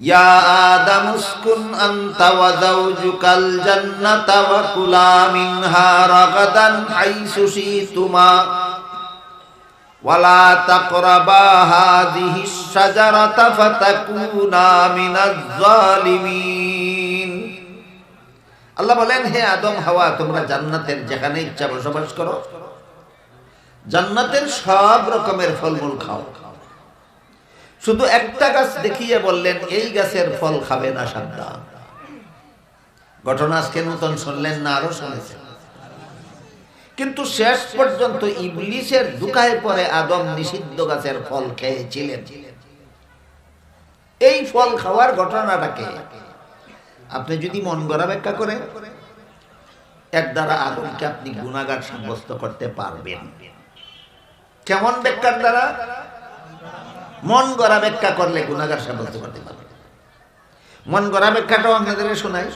ইয়া আদম উসকুন আনতা ওয়া যাওজুকাল জান্নাতা ওয়া কুলা মিনহা রাগাদান হাইসু শিতুমা ওয়ালা তাকরাবা হাযিহিশ শাজারাতা ফাতাকুনা মিনাজ জালিমিন। আল্লাহ বলেন, হে আদম হাওয়া, তোমরা জান্নাতের যেখানে ইচ্ছা বসবাস করো, জান্নাতের সব রকমের ফলমূল খাও, শুধু একটা গাছ দেখিয়ে বললেন এই গাছের ফল খাবে না, সাবধান। ঘটনা আজকে নতুন শুনলেন না, আরো শুনেছেন, কিন্তু শেষ পর্যন্ত ইবলিসের ধোঁকায় পড়ে আদম নিষিদ্ধ গাছের ফল খেয়েছিলেন। এই ফল খাওয়ার ঘটনাটাকে আপনি যদি মন গড়া ব্যাখ্যা করেন, এর দ্বারা আদমকে আপনি গুনাহগার সাব্যস্ত করতে পারবেন। কেমন ব্যাখ্যার দ্বারা? মন গড়া ব্যাখ্যা করলে গুনাহগার সাব্যস্ত করতে পারবেন। মন গড়া ব্যাখ্যাটাও আপনাদের শোনাই।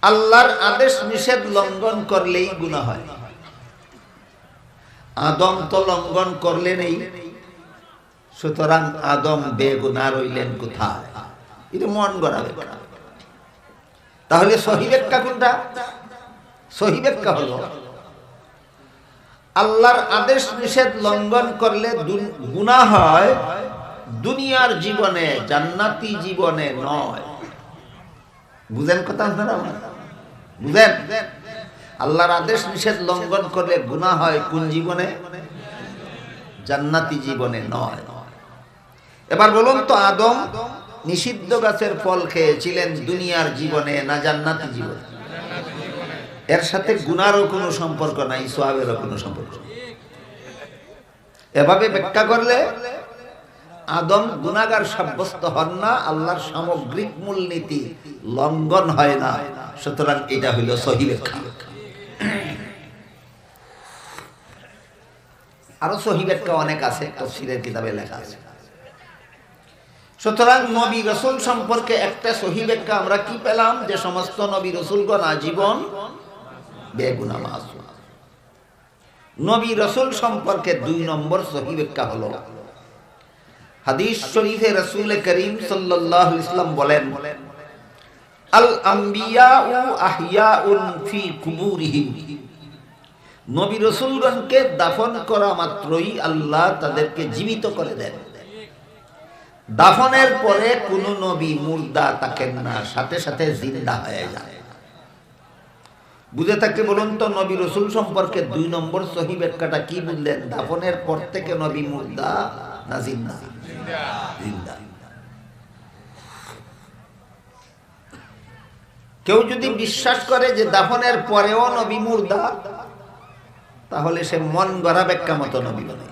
আল্লাহর আদেশ নিষেধ লঙ্ঘন করলেই গুনাহ হয়। আদম তো লঙ্ঘন করলেনই, সুতরাং আদম বেগুনাহ রইলেন কোথায়? এটা মন গড়া ব্যাখ্যা। তাহলে সহি ব্যাখ্যা কোনটা? সহি ব্যাখ্যা হলো আল্লাহর আদেশ নিষেধ লঙ্ঘন করলে গুনাহ হয় দুনিয়ার জীবনে, জান্নাতি জীবনে নয়। বুঝেন কথা আপনারা? বুঝেন? আল্লাহর আদেশ নিষেধ লঙ্ঘন করলে গুনাহ হয় কোন জীবনে? জান্নাতি জীবনে নয়। এবার বলুন তো, আদম নিষিদ্ধ গাছের ফল খেয়েছিলেন দুনিয়ার জীবনে না জান্নাতি জীবনে? এর সাথে গুনাহরও কোনো সম্পর্ক নাই, সওয়াবেরও কোনো সম্পর্ক নেই। এভাবে ব্যাখ্যা করলে আদম গুনাহগার সাব্যস্ত হন না, আল্লাহর সামগ্রিক মূলনীতি লঙ্ঘন হয় না। সুতরাং এটা হইল সহি ব্যাখ্যা। আরো সহি ব্যাখ্যা অনেক আছে, তাফসীরের কিতাবে লেখা আছে। সুতরাং নবী রাসূল সম্পর্কে একটা সহি ব্যাখ্যা আমরা কি পেলাম? যে সমস্ত নবী রাসূলগণ আজীবন বেগুনাহ মাসুম। নবী রাসূল সম্পর্কে 2 নম্বর সহি ব্যাখ্যা হলো, হাদিস শরীফে রাসূল করিম সাল্লাল্লাহু আলাইহি ওয়াসাল্লাম বলেন, আল আমবিয়াউ আহইয়াউন ফি কুবুরিহিম। নবী রাসূলগণকে দাফন করা মাত্রই আল্লাহ তাদেরকে জীবিত করে দেন। দাফনের পরে কোন নবী মুর্দা থাকেন না, সাথে সাথে জিন্দা হয়ে যায়। বুঝে থাকলে বলুন তো, নবী রাসূল সম্পর্কে 2 নম্বর সহি ব্যাখ্যাটা কি বুঝলেন? দাফনের পর থেকে নবী মুর্দা না জিন্দা? জিন্দা। কেউ যদি বিশ্বাস করে যে দাফনের পরেও নবী মুর্দা, তাহলে সে মন গড়া ব্যাখ্যা মতো নবী বলে।